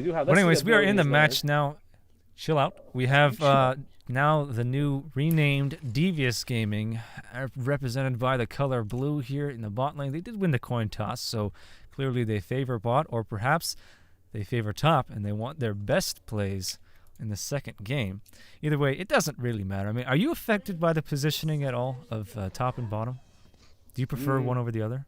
do have. But anyways, we are in the match now. Chill out. We have now the new renamed Devious Gaming, represented by the color blue here in the bot lane. They did win the coin toss, so clearly they favor bot, or perhaps they favor top, and they want their best plays in the second game. Either way, it doesn't really matter. I mean, are you affected by the positioning at all of top and bottom? Do you prefer one over the other?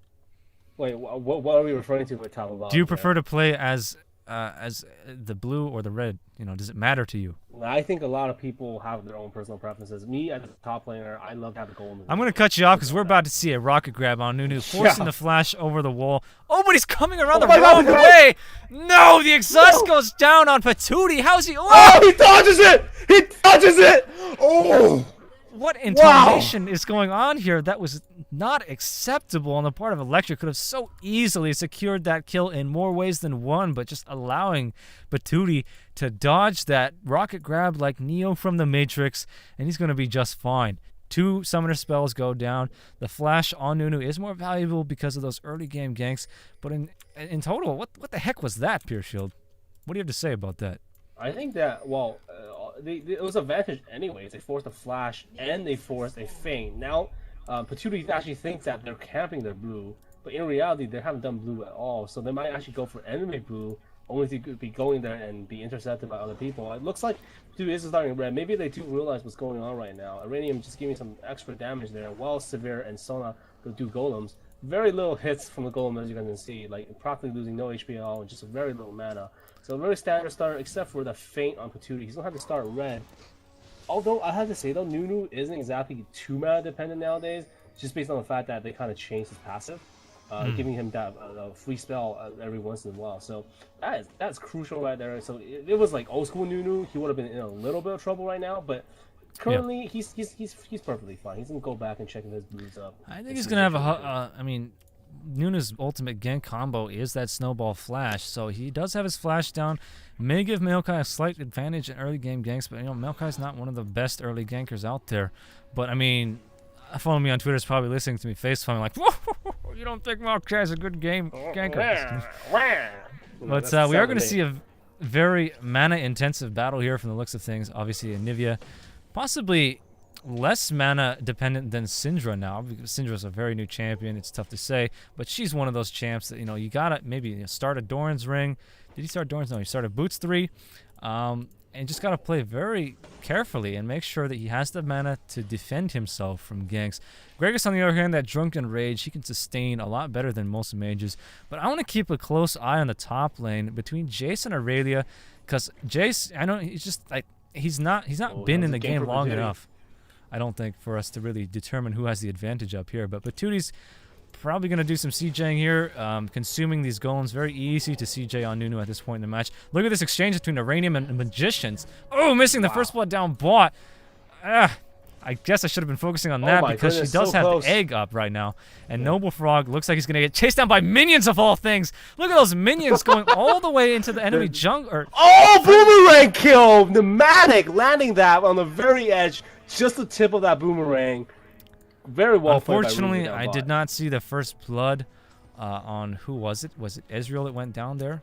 Wait, what are we referring to with top and bottom? Do you prefer to play as the blue or the red? You know, does it matter to you? I think a lot of people have their own personal preferences. Me, as a top laner, I love to have the gold. I'm going to cut you off because we're about to see a rocket grab on Nunu, forcing the flash over the wall. Oh, but he's coming around the wrong way. No, the exhaust goes down on Patootie. How's he? Oh, he dodges it! He dodges it! Oh! What intonation is going on here? That was not acceptable on the part of Electric. Could have so easily secured that kill in more ways than one, but just allowing Patootie to dodge that rocket grab like Neo from the Matrix, and he's going to be just fine. 2 summoner spells go down. The flash on Nunu is more valuable because of those early game ganks, but in total, what the heck was that, Pureshield? What do you have to say about that? I think that, well, it was an advantage anyways. They forced a flash and they forced a feint. Now, Patootie actually thinks that they're camping their blue, but in reality, they haven't done blue at all. So they might actually go for enemy blue, only to be going there and be intercepted by other people. It looks like Patootie is starting red. Maybe they do realize what's going on right now. Iranium just giving some extra damage there, while Severe and Sona go do golems. Very little hits from the golem, as you guys can see, like practically losing no HP at all and just a very little mana. So a very standard start, except for the feint on Patootie. He's gonna have to start red. Although I have to say though, Nunu isn't exactly too mana dependent nowadays, just based on the fact that they kind of changed his passive, giving him that free spell every once in a while. So that's crucial right there. So it was like old school Nunu, he would have been in a little bit of trouble right now, but currently he's perfectly fine. He's gonna go back and check his blues up. I think he's gonna have a I mean, Nunu's ultimate gank combo is that snowball flash, so he does have his flash down. May give Maokai a slight advantage in early game ganks, but you know, Maokai's not one of the best early gankers out there. But I mean, following me on Twitter is probably listening to me facepalming like, whoa, you don't think Maokai's a good game ganker? But we are going to see a very mana intensive battle here from the looks of things. Obviously, Anivia possibly less mana dependent than Syndra now, because Syndra's a very new champion. It's tough to say, but she's one of those champs that, you know, you gotta maybe start a Doran's Ring. Did he start Doran's? No, he started Boots 3, and just gotta play very carefully and make sure that he has the mana to defend himself from ganks. Gragas, on the other hand, that Drunken Rage, he can sustain a lot better than most mages, but I want to keep a close eye on the top lane between Jace and Aurelia, because Jace, I know he's just like, he's not been in the game long enough, I don't think, for us to really determine who has the advantage up here. But Patootie's probably going to do some CJing here, consuming these golems. Very easy to CJ on Nunu at this point in the match. Look at this exchange between Uranium and Magicians. Oh, missing the first blood down bot. I guess I should have been focusing on that because she does have the egg up right now. And Noble Frog looks like he's going to get chased down by minions of all things. Look at those minions going all the way into the enemy jungle. Oh, boomerang kill! Pneumatic landing that on the very edge. Just the tip of that boomerang. Very well played. Unfortunately, I did not see the first blood on who was it? Was it Ezreal that went down there?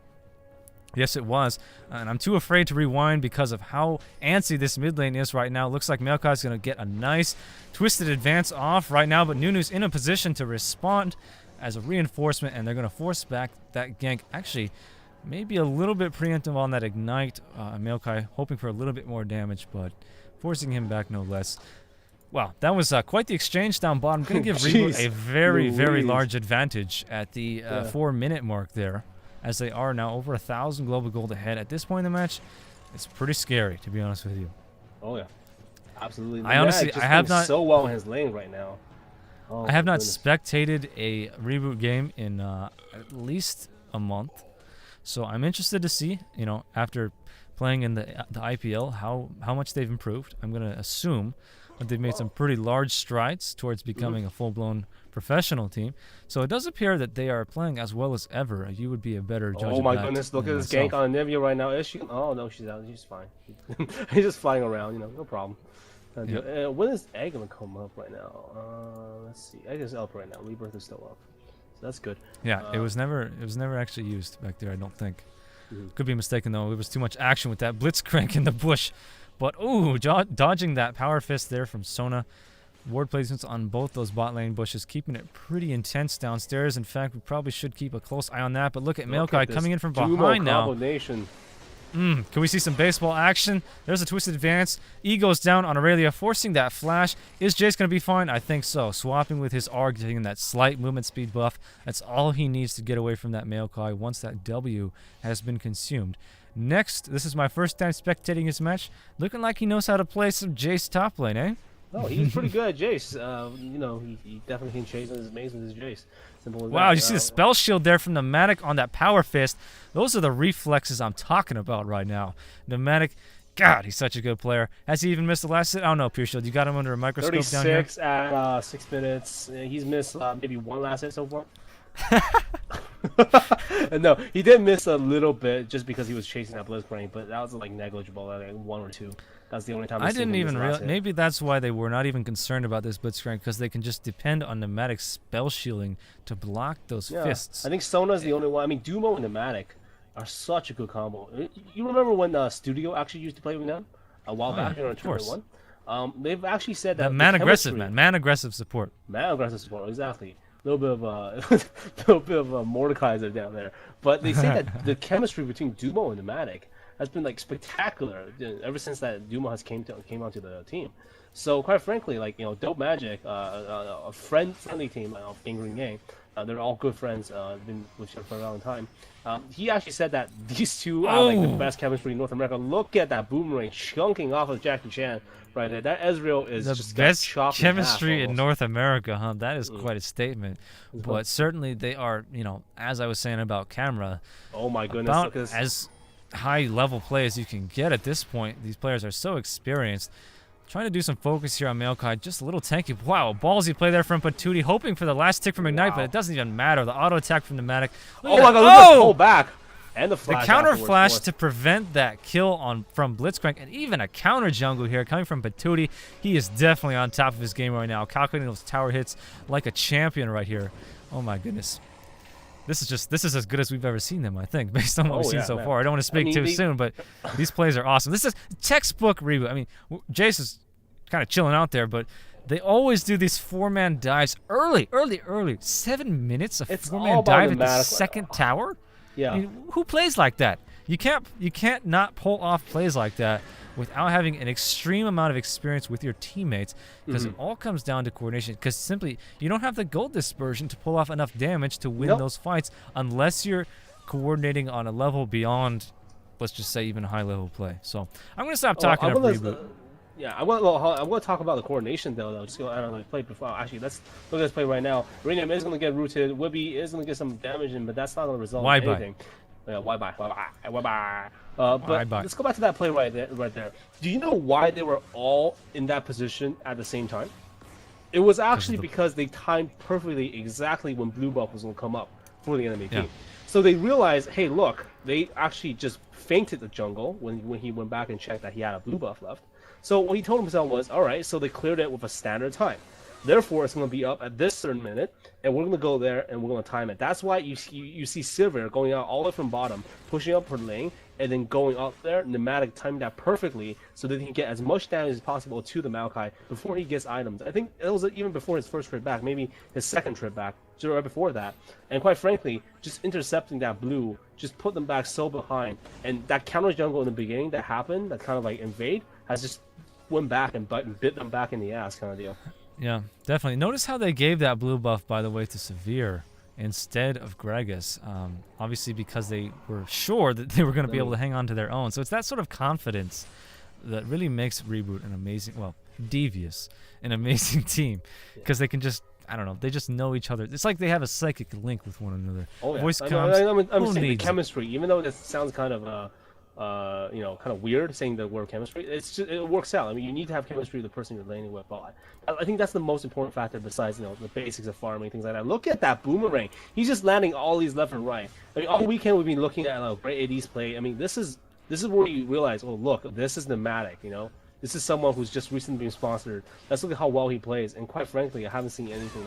Yes, it was. And I'm too afraid to rewind because of how antsy this mid lane is right now. Looks like Maokai's going to get a nice twisted advance off right now, but Nunu's in a position to respond as a reinforcement, and they're going to force back that gank. Actually, maybe a little bit preemptive on that ignite. Maokai hoping for a little bit more damage, but forcing him back no less. Wow, that was quite the exchange down bottom. Going to give Reboot a very, very large advantage at the 4-minute mark there, as they are now over 1,000 global gold ahead. At this point in the match, it's pretty scary, to be honest with you. Oh yeah, absolutely. I honestly, I have not so well in his lane right now. I have not spectated a Reboot game in at least a month, so I'm interested to see, you know, after playing in the IPL, how much they've improved. I'm going to assume that they've made some pretty large strides towards becoming a full-blown professional team. So it does appear that they are playing as well as ever. You would be a better judge. Oh my goodness, look at this gank on Anivia right now. Is she? Oh no, she's out. She's fine. He's just flying around, you know, no problem. When is Egg gonna come up right now? Let's see. Egg is up right now. Rebirth is still up. So that's good. Yeah, it was never actually used back there, I don't think. Could be mistaken though. There was too much action with that Blitzcrank in the bush. But ooh, dodging that power fist there from Sona. Ward placements on both those bot lane bushes, keeping it pretty intense downstairs. In fact, we probably should keep a close eye on that. But look at Maokai coming in from behind now. Can we see some baseball action? There's a twisted advance. E goes down on Aurelia, forcing that flash. Is Jace going to be fine? I think so. Swapping with his R, getting that slight movement speed buff. That's all he needs to get away from that Maokai once that W has been consumed. Next, this is my first time spectating his match. Looking like he knows how to play some Jace top lane, eh? Oh, he's pretty good at Jace. You know, he definitely can chase his maze with his Jace. Simple as wow, that. You see the spell shield there from Pneumatic on that power fist. Those are the reflexes I'm talking about right now. Pneumatic, God, he's such a good player. Has he even missed the last hit? I don't know, Pureshield. You got him under a microscope down here? 36 at 6 minutes. He's missed maybe one last hit so far. No, he did miss a little bit just because he was chasing that Blitzcrank, but that was like negligible, like 1 or 2. That's the only time I didn't even realize. Maybe that's why they were not even concerned about this Blitzcrank, because they can just depend on Pneumatic spell shielding to block those fists. I think Sona's the only one. I mean, Dumo and Pneumatic are such a good combo. You remember when Studio actually used to play with them a while back in 2021? They've actually said that man aggressive, man aggressive support. Man aggressive support, exactly. A little bit of Mordekaiser down there, but they say that the chemistry between Dumo and Pneumatic has been like spectacular ever since that Dumo has came onto the team. So quite frankly, like, you know, Dope Magic, a friendly team of Green Gang, they're all good friends. Been with each other for a long time. He actually said that these two are like the best chemistry in North America. Look at that boomerang chunking off of Jackie Chan right there. That Ezreal is the just best chemistry in North America, huh? That is quite a statement. But certainly they are, you know, as I was saying about Camera. Oh my goodness! About as high level play as you can get at this point. These players are so experienced. Trying to do some focus here on Maokai, just a little tanky. Wow, ballsy play there from Patootie, hoping for the last tick from Ignite, but it doesn't even matter. The auto attack from Pneumatic. Oh my god, look at the pull back. And the flash. The counter flash to prevent that kill from Blitzcrank, and even a counter jungle here coming from Patootie. He is definitely on top of his game right now, calculating those tower hits like a champion right here. Oh my goodness. This is as good as we've ever seen them, I think, based on what we've seen so far. I don't want to speak too soon, but these plays are awesome. This is textbook reboot. I mean, Jace is kind of chilling out there, but they always do these 4-man dives early. 7 minutes of 4-man dive at the second tower? Yeah. I mean, who plays like that? You can't not pull off plays like that without having an extreme amount of experience with your teammates, because it all comes down to coordination, because simply you don't have the gold dispersion to pull off enough damage to win those fights unless you're coordinating on a level beyond, let's just say, even high level play. So I'm going to stop talking about reboot. I'm going to talk about the coordination though. Just go out on the play before. Actually, let's look at this play right now. Radium is going to get rooted. Wibby is going to get some damage in, but that's not going to result in anything. Why bye. But let's go back to that play right there. Do you know why they were all in that position at the same time? It was actually because they timed perfectly exactly when blue buff was going to come up for the enemy team. So they realized, hey, look, they actually just fainted the jungle when he went back and checked that he had a blue buff left. So what he told himself was, all right, so they cleared it with a standard time. Therefore, it's going to be up at this certain minute, and we're going to go there, and we're going to time it. That's why you see Silver going out all the way from bottom, pushing up for lane, and then going up there, Pneumatic timing that perfectly so that he can get as much damage as possible to the Maokai before he gets items. I think it was even before his first trip back, maybe his second trip back, just right before that. And quite frankly, just intercepting that blue, just put them back so behind. And that counter jungle in the beginning that happened, that kind of like invade, has just went back and bit them back in the ass kind of deal. Yeah, definitely. Notice how they gave that blue buff, by the way, to Severe instead of Gragas. Obviously because they were sure that they were going to be able to hang on to their own. So it's that sort of confidence that really makes Reboot an amazing, well, Devious, an amazing team. Because they can just, I don't know, they just know each other. It's like they have a psychic link with one another. Oh, yeah. Voice comms. I'm saying the chemistry, even though it sounds kind of you know, kind of weird saying the word chemistry. It's just, it works out. I mean, you need to have chemistry with the person you're laning with. But I think that's the most important factor besides, you know, the basics of farming, things like that. Look at that boomerang. He's just landing all these left and right. I mean, all weekend we've been looking at great AD's play. I mean, this is where you realize, oh look, this is Pneumatic. You know, this is someone who's just recently been sponsored. Let's look at how well he plays. And quite frankly, I haven't seen anything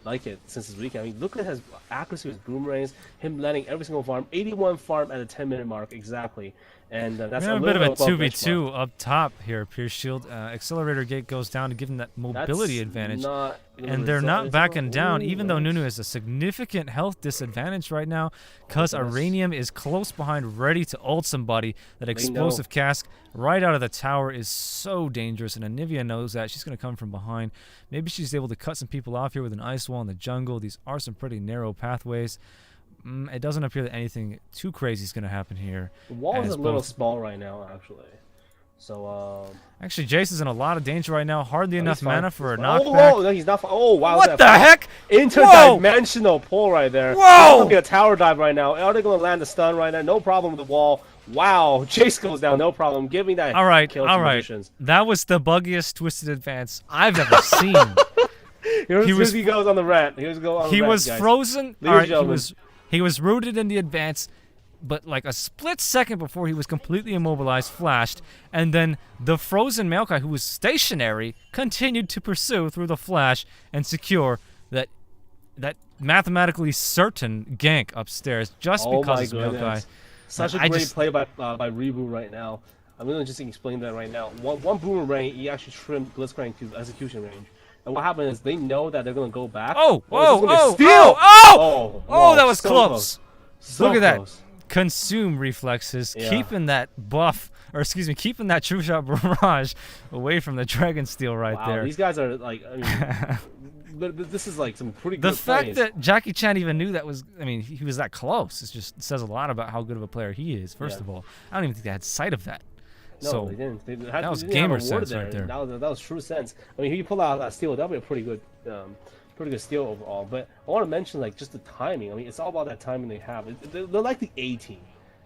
like it since his weekend. I mean, look at his accuracy with boomerangs, him landing every single farm, 81 farm at the 10-minute mark exactly, and that's we have a a bit of a above 2v2 benchmark. up top here. Pureshield accelerator gate goes down to give him that mobility That's advantage. not And they're not backing down, Ooh, even though nice. Nunu has a significant health disadvantage right now, because Iranium is close behind, ready to ult somebody. That explosive cask right out of the tower is so dangerous, and Anivia knows that. She's going to come from behind. Maybe she's able to cut some people off here with an ice wall in the jungle. These are some pretty narrow pathways. It doesn't appear that anything too crazy is going to happen here. The wall is a little small right now, actually. So, actually, Jace is in a lot of danger right now. Hardly enough mana for a knockback. knockback. Oh, no, he's not. Oh, wow. What the heck? Interdimensional pull right there. Whoa! Looking at a tower dive right now. Are they going to land the stun right now? No problem with the wall. Wow. Jace goes down. No problem. Give me that. All right. Kill All right. That was the buggiest twisted advance I've ever seen. Here's he goes on the rant. He was frozen. All right. He was rooted in the advance, but like a split second before he was completely immobilized, flashed, and then the frozen Maokai, who was stationary, continued to pursue through the flash and secure that mathematically certain gank upstairs just because it's Maokai. Such a great play by Reboot right now. I'm going to just explain that right now. One boomerang, he actually trimmed Blitzcrank to execution range. And what happened is they know that they're going to go back. Oh, that was so close. So Look at close. that. Consume reflexes, keeping that buff, or excuse me, keeping that True Shot Barrage away from the Dragon Steel right there. These guys are like, I mean, this is like some pretty good The fact plays. that Jackie Chan even knew that was, I mean, he was that close. It just says a lot about how good of a player he is, first of all. I don't even think they had sight of that. No, so they didn't. That was gamer sense right there. That was true sense. I mean, if you pull out that steal, that'll be a pretty good steal overall. But I want to mention like just the timing. I mean, it's all about that timing they have. They're like the A team.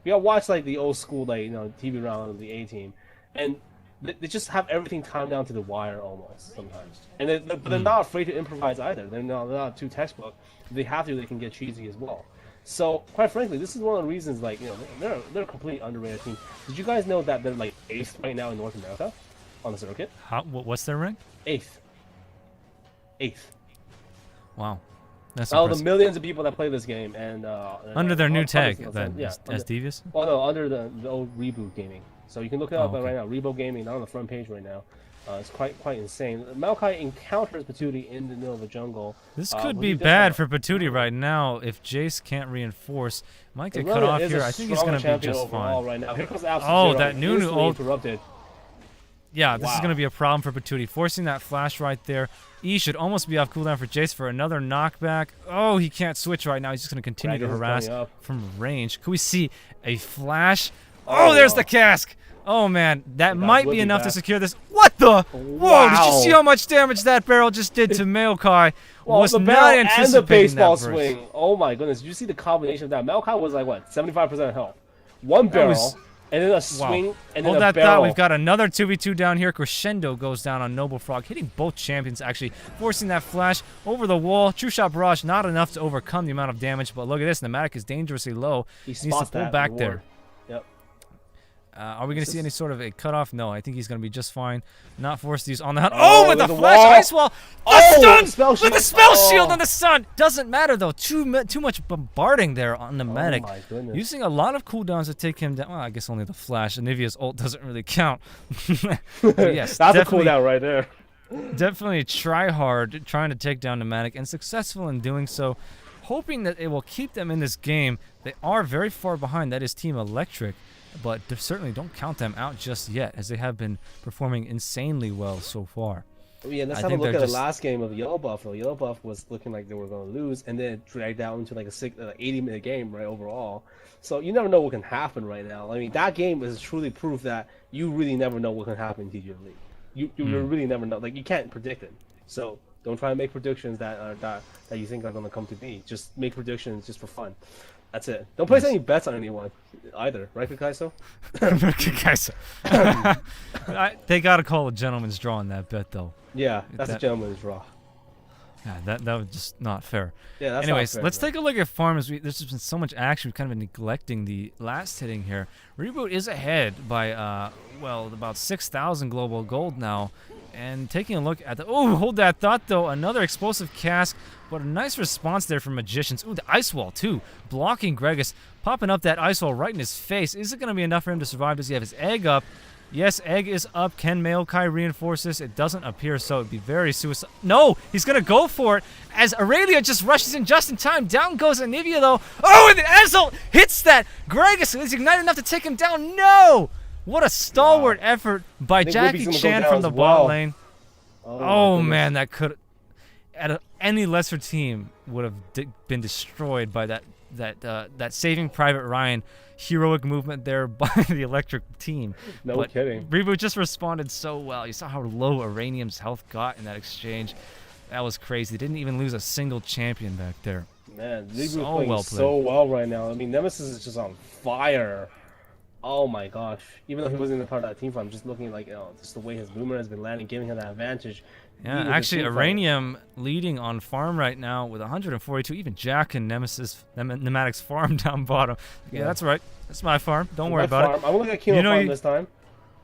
You gotta watch like the old school like TV round of the A team, and they just have everything timed down to the wire almost sometimes. And they're not afraid to improvise either. They're not too textbook. If they have to, they can get cheesy as well. So, quite frankly, this is one of the reasons, like, they're a completely underrated team. Did you guys know that they're, like, 8th right now in North America on the circuit? What's their rank? 8th. Wow. That's the impressive. millions of people that play this game, and... under their new tag, then, as Devious? Well, no, under the old Reboot Gaming. So you can look it up right now. Reboot Gaming, not on the front page right now. It's quite insane. Maokai encounters Patootie in the middle of the jungle. This could be bad for Patootie right now if Jace can't reinforce. Might get cut off here. I think he's going to be just fine. Right now. Here comes Absolute that Nunu ult. Interrupted. Yeah, this is going to be a problem for Patootie. Forcing that flash right there. E should almost be off cooldown for Jace for another knockback. Oh, he can't switch right now. He's just going to continue to harass from range. Could we see a flash? Oh, there's the cask. Oh man, that might be enough to secure this. What the? Whoa! Did you see how much damage that barrel just did to Maokai? Was the not barrel anticipating and the baseball that burst. swing. Oh my goodness! Did you see the combination of that? Maokai was like what, 75% health. One barrel, and then a swing, and then Hold that barrel. thought. We've got another 2v2 down here. Crescendo goes down on Noble Frog, hitting both champions actually, forcing that flash over the wall. True Shot Barrage not enough to overcome the amount of damage, but look at this. Pneumatic is dangerously low. He needs to pull back there. Yep. Are we going to see any sort of a cutoff? No, I think he's going to be just fine. Not forced to use on the hunt. With the flash ice wall. The stun! With the spell shield on the sun! Doesn't matter though. Too much bombarding there on Pneumatic. Oh my goodness. Using a lot of cooldowns to take him down. Well, I guess only the flash. Anivia's ult doesn't really count. Yes, that's a cooldown right there. Definitely try hard trying to take down Pneumatic and successful in doing so. Hoping that it will keep them in this game. They are very far behind. That is Team Electric. But certainly don't count them out just yet, as they have been performing insanely well so far. Yeah, let's have a look at the last game of Yellow Buff. Yellow Buff was looking like they were going to lose, and then it dragged out into like a 80-minute game, right, overall. So you never know what can happen right now. I mean, that game is truly proof that you really never know what can happen in TGN League. You really never know. Like, you can't predict it. So don't try to make predictions that you think are going to come to be. Just make predictions just for fun. That's it. Don't place any bets on anyone either, right, Kaiso? Kaiso. They got to call a gentleman's draw on that bet, though. Yeah, that's a gentleman's draw. Yeah, that was just not fair. Yeah, that's Anyways, not fair, let's take a look at farms. There's just been so much action. We've kind of been neglecting the last hitting here. Reboot is ahead by, well, about 6,000 global gold now. And taking a look at the... Oh, hold that thought, though. Another explosive cask, but a nice response there from Magicians. Ooh, the ice wall, too. Blocking Gregus, popping up that ice wall right in his face. Is it going to be enough for him to survive? Does he have his egg up? Yes, egg is up. Can Maokai reinforce this? It doesn't appear so. It'd be very suicide. No, he's going to go for it as Aurelia just rushes in just in time. Down goes Anivia, though. Oh, and the Ezel hits that. Gregus is ignited enough to take him down. No! What a stalwart effort by Jackie Chan from the bot lane. Oh man, that could... any lesser team would have been destroyed by that Saving Private Ryan heroic movement there by the Electric team. No kidding. Reboot just responded so well. You saw how low Iranium's health got in that exchange. That was crazy. They didn't even lose a single champion back there. Man, Reboot playing so well right now. I mean, Nemesis is just on fire. Oh my gosh. Even though he wasn't a part of that team fight, I'm just looking like, just the way his boomer has been landing, giving him that advantage. Yeah, actually, Iranium leading on farm right now with 142. Even Jack and Pneumatics farm down bottom. Yeah, that's right. That's my farm. Don't worry about it. I'm looking at Kino farm this time.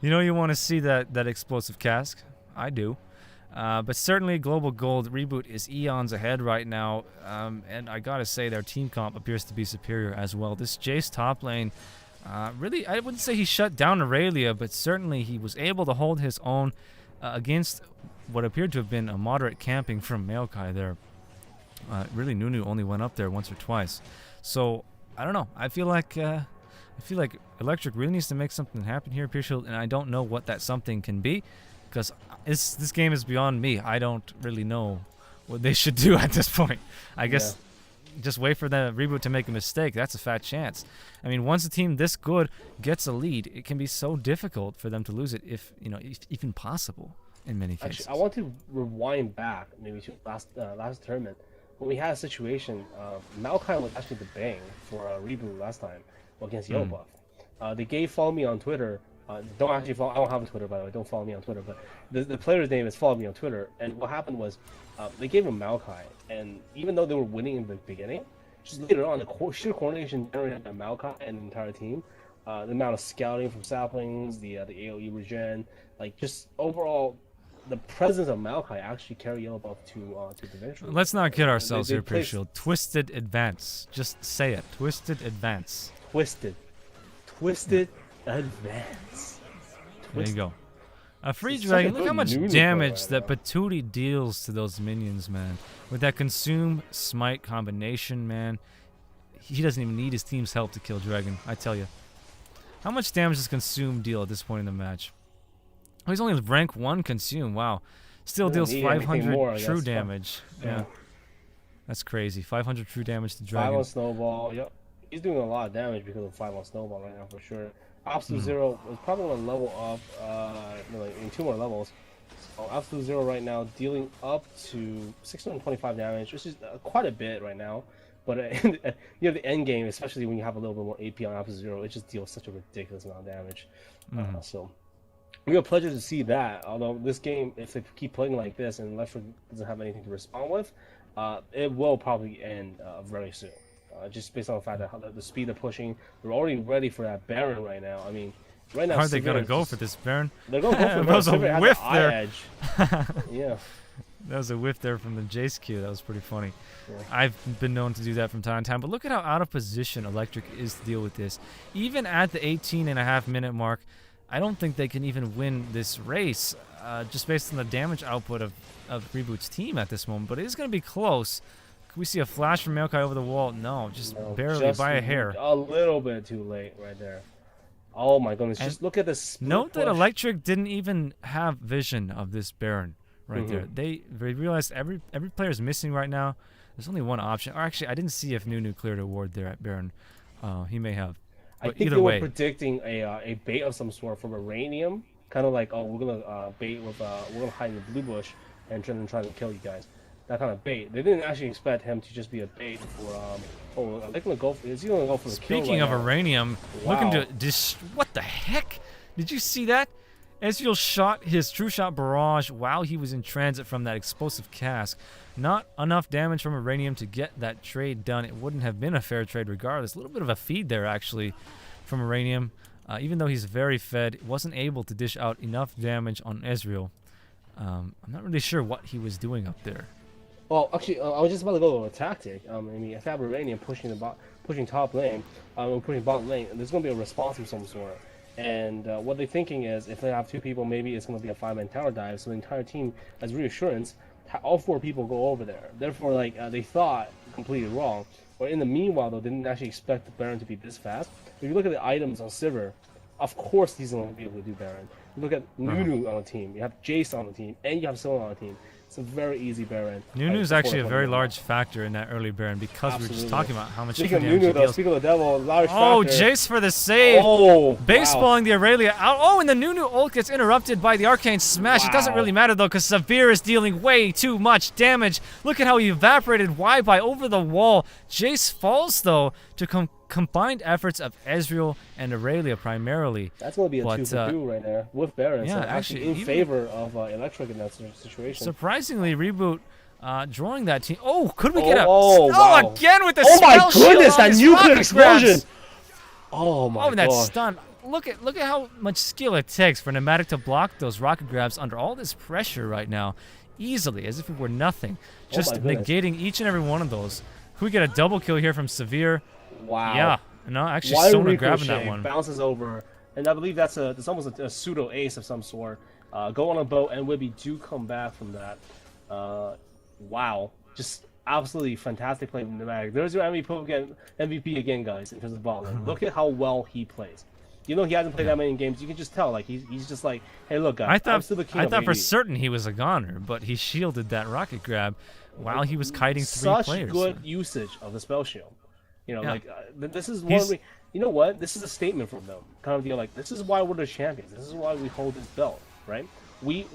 You know you want to see that explosive cask. I do. But certainly Global Gold Reboot is eons ahead right now. And I gotta say their team comp appears to be superior as well. This Jace top lane, really, I wouldn't say he shut down Aurelia, but certainly he was able to hold his own against what appeared to have been a moderate camping from Maokai there. Really, Nunu only went up there once or twice. So, I don't know. I feel like Electric really needs to make something happen here, Pureshield, and I don't know what that something can be, because this game is beyond me. I don't really know what they should do at this point. I guess just wait for the Reboot to make a mistake. That's a fat chance. I mean, once a team this good gets a lead, it can be so difficult for them to lose it, if even possible in many cases. Actually, I want to rewind back maybe to last tournament when we had a situation. Maokai was actually the bang for a Reboot last time against Yellow Buff. They gave follow me on Twitter. Don't actually follow. I don't have a Twitter, by the way. Don't follow me on Twitter. But the player's name is follow me on Twitter. And what happened was, they gave him Maokai, and even though they were winning in the beginning, just later on, the sheer coordination generated by Maokai and the entire team, the amount of scouting from saplings, the AOE regen, like just overall, the presence of Maokai actually carried Yellow Buff to the victory. Let's not kid ourselves here, Pureshield. Twisted advance. Just say it. Twisted advance. Twisted advance. There you go. A free dragon. Look how much damage that Patootie deals to those minions, man. With that consume smite combination, man. He doesn't even need his team's help to kill dragon, I tell you. How much damage does consume deal at this point in the match? Oh, he's only rank 1 consume. Wow. Still deals 500 true damage. Yeah. That's crazy. 500 true damage to dragon. 5 on snowball. Yep. He's doing a lot of damage because of 5 on snowball right now for sure. Absolute Zero is probably going to level up in 2 more levels. So Absolute Zero right now dealing up to 625 damage, which is quite a bit right now. But you have the end game, especially when you have a little bit more AP on Absolute Zero, it just deals such a ridiculous amount of damage. So real pleasure to see that. Although this game, if they keep playing like this and Electric doesn't have anything to respond with, it will probably end very soon. Just based on the fact that the speed of pushing, they're already ready for that Baron right now. I mean, right now, how are they gonna go for this Baron? They're gonna go for that was a whiff there. Yeah, that was a whiff there from the Jace Q. That was pretty funny. Yeah. I've been known to do that from time to time, but look at how out of position Electric is to deal with this. Even at the 18.5-minute mark, I don't think they can even win this race, just based on the damage output of Reboot's team at this moment. But it is going to be close. Can we see a flash from Maokai over the wall? No, barely by a hair. A little bit too late right there. Oh my goodness, just look at this. Note that Electric didn't even have vision of this Baron right there. They realized every player is missing right now. There's only one option. Or actually, I didn't see if Nunu cleared a ward there at Baron. He may have. But I think they were predicting a bait of some sort from Iranium, kind of like, oh, we're gonna bait with we're gonna hide in the blue bush and try to kill you guys. That kind of bait. They didn't actually expect him to just be a bait for. Oh, they're gonna go for. Is he gonna go for the kill? Speaking of Iranium, looking to what the heck? Did you see that? Ezreal shot his True Shot barrage while he was in transit from that explosive cask. Not enough damage from Iranium to get that trade done. It wouldn't have been a fair trade regardless. A little bit of a feed there, actually, from Iranium. Even though he's very fed, wasn't able to dish out enough damage on Ezreal. I'm not really sure what he was doing up there. Well, actually, I was just about to go to a tactic. I mean, if Aberranian pushing top lane, pushing bottom lane, there's going to be a response of some sort. And what they're thinking is, if they have 2 people, maybe it's going to be a 5-man tower dive. So the entire team, as reassurance, all 4 people go over there. Therefore, like they thought completely wrong. But in the meanwhile, though, they didn't actually expect the Baron to be this fast. If you look at the items on Sivir, of course he's going to be able to do Baron. You look at Nunu on the team, you have Jace on the team, and you have Sona on the team. It's a very easy Baron. Nunu's actually a very large factor in that early Baron because we were just talking about how much Speaking of damage Nunu, he though, deals. speaking of the devil, large Oh, factor. Jace for the save. Oh, Baseballing the Aurelia out. Oh, and the Nunu ult gets interrupted by the Arcane Smash. It doesn't really matter, though, because Severe is dealing way too much damage. Look at how he evaporated Y by over the wall. Jace falls, though, to combined efforts of Ezreal and Aurelia primarily. That's going to be a 2-for-2 right there with Baron. Yeah, so actually in favor of Electric in that situation. Surprisingly, Reboot drawing that team. Oh, could we get a... wow. Again with the Oh my spell shield goodness, on that his nuclear rocket explosion! grabs. Oh my god. And that stun. Look at how much skill it takes for Pneumatic to block those rocket grabs under all this pressure right now. Easily, as if it were nothing. Just negating each and every one of those. Could we get a double kill here from Severe? Wow. Yeah. No, actually Sona grabbing that one. Bounces over. And I believe that's almost a pseudo ace of some sort. Go on a boat and Wibby do come back from that. Wow. Just absolutely fantastic play from Pneumatic. There's your MVP again, guys, in terms of ball lane. Look at how well he plays. You know, he hasn't played that many games. You can just tell, like, he's just like, hey, look, guys, I'm still the king of I thought for AD. certain he was a goner, but he shielded that rocket grab while he was kiting 3 players. Such good usage of the spell shield. You know, like, this is one you know what? This is a statement from them. Kind of deal, like, this is why we're the champions. This is why we hold this belt, right? We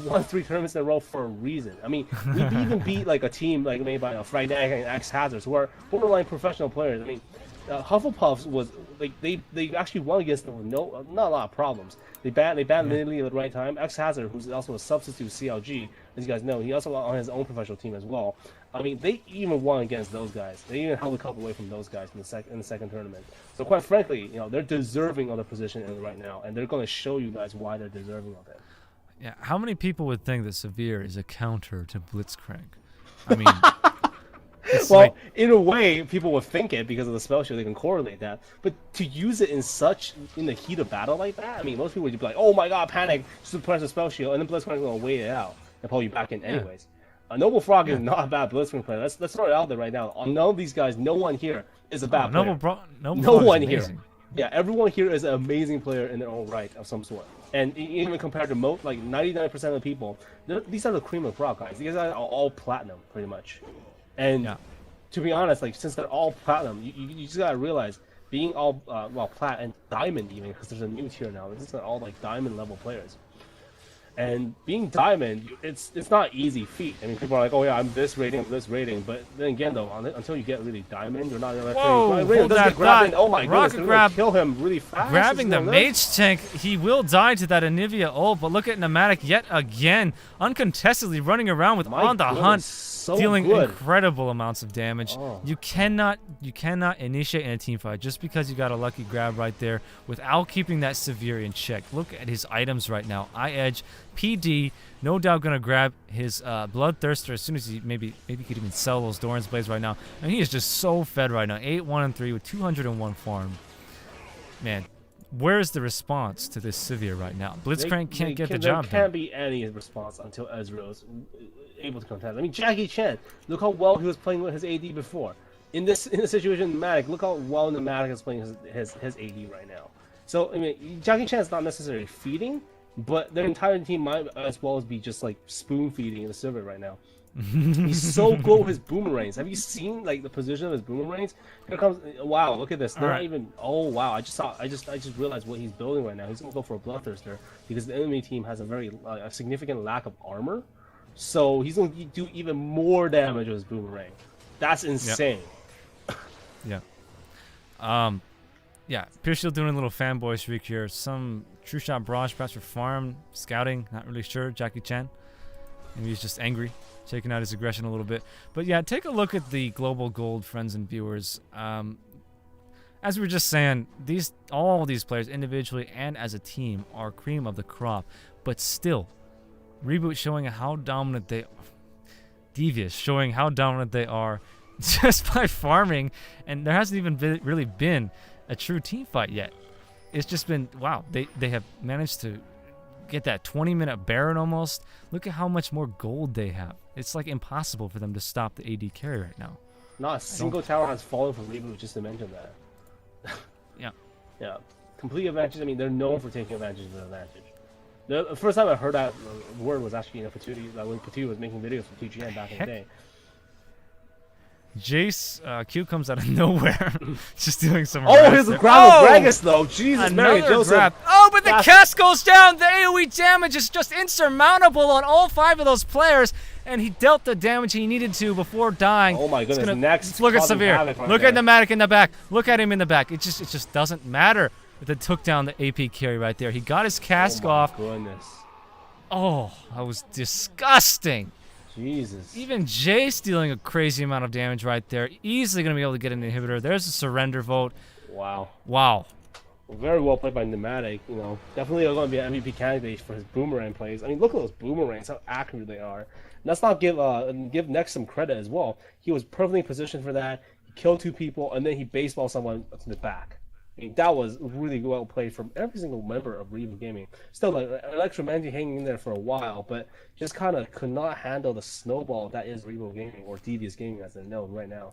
won 3 tournaments in a row for a reason. I mean, we even beat, like, a team, like, made by Fnatic and X-Hazards, who are borderline professional players. I mean, Hufflepuffs was like they actually won against them with not a lot of problems. They banned Lily at the right time. X-Hazard, who's also a substitute CLG, as you guys know, he also on his own professional team as well. I mean, they even won against those guys. They even held a couple away from those guys in the second tournament. So quite frankly, you know, they're deserving of the position right now, and they're going to show you guys why they're deserving of it. Yeah, how many people would think that Severe is a counter to Blitzcrank? I mean, well, like, in a way, people would think it because of the spell shield. They can correlate that, but to use it in the heat of battle like that, I mean, most people would be like, "Oh my god, panic!" Just press the spell shield, and then Blitzcrank is going to wait it out and pull you back in anyways. Noble Frog is not a bad Blitzcrank player. Let's throw it out there right now. On none of these guys, no one here is a bad player. No one here. Yeah, everyone here is an amazing player in their own right of some sort. And even compared to most, like 99% of the people, these are the cream of the crop guys. These guys are all platinum, pretty much. And to be honest, like since they're all platinum, you just gotta realize being all plat and diamond even, because there's a new tier now. This is all like diamond level players. And being diamond, it's not easy feat. I mean, people are like, oh yeah, I'm this rating, but then again though, until you get really diamond, you're not gonna. Hold that thought. Oh my goodness, Rocket grab, kill him really fast. Grabbing the mage tank, he will die to that Anivia ult, but look at Pneumatic yet again, uncontestedly running around with On the Hunt. Dealing incredible amounts of damage. You cannot initiate in a team fight just because you got a lucky grab right there without keeping that Severe in check. Look at his items right now. Edge, PD, no doubt gonna grab his Bloodthirster as soon as he maybe could even sell those Doran's Blades right now. And he is just so fed right now. 8-1-3 with 201 farm. Man, where's the response to this Severe right now? Blitzcrank can't get the job done. There can't be any response until Ezreal is able to contest. I mean, Jackie Chan, look how well he was playing with his AD before. In the situation, Pneumatic, look how well Pneumatic is playing his AD right now. So, I mean, Jackie Chan is not necessarily feeding, but their entire team might as well as be just like spoon feeding in the server right now. He's so good with his boomerangs. Have you seen like the position of his boomerangs? Here comes, wow, look at this. They're not even, oh wow, I just realized what he's building right now. He's gonna go for a Bloodthirster because the enemy team has a significant lack of armor. So he's going to do even more damage with his boomerang. That's insane. Yeah. Yeah. Pureshield doing a little fanboy streak here. Some true shot barrage perhaps for farm, scouting, not really sure. Jackie Chan. Maybe he's just angry, taking out his aggression a little bit. But yeah, take a look at the global gold, friends and viewers. As we were just saying, all these players individually and as a team are cream of the crop, but still, Reboot showing how dominant they Devious showing how dominant they are just by farming, and there hasn't even really been a true team fight yet. It's just been, wow, they have managed to get that 20-minute Baron almost. Look at how much more gold they have. It's like impossible for them to stop the AD carry right now. Not a single tower has fallen from Reboot, just to mention that. Yeah. Yeah. Complete advantage. I mean, they're known for taking advantage of the advantage. The first time I heard that word was actually in Patootie, when Patootie was making videos for TGN back in the day. Jace Q comes out of nowhere, just doing some. Oh, here's a grab of Hengest though. Jesus, Mary Joseph. Grab. Oh, but the cast goes down. The AOE damage is just insurmountable on all 5 of those players, and he dealt the damage he needed to before dying. Oh my goodness! Next, look at Severe. Look at Pneumatic in the back. Look at him in the back. It just doesn't matter that they took down the AP carry right there. He got his cask off. Goodness. Oh, that was disgusting. Jesus. Even Jay's dealing a crazy amount of damage right there. Easily going to be able to get an inhibitor. There's a surrender vote. Wow. Wow. Very well played by Pneumatic. You know, definitely going to be an MVP candidate for his boomerang plays. I mean, look at those boomerangs, how accurate they are. And let's not give Nex some credit as well. He was perfectly positioned for that. He killed 2 people, and then he baseballed someone to the back. I mean, that was really well played from every single member of Reboot Gaming. Still, like, Electromancy hanging in there for a while, but just kind of could not handle the snowball that is Reboot Gaming, or Devious Gaming as they're known right now.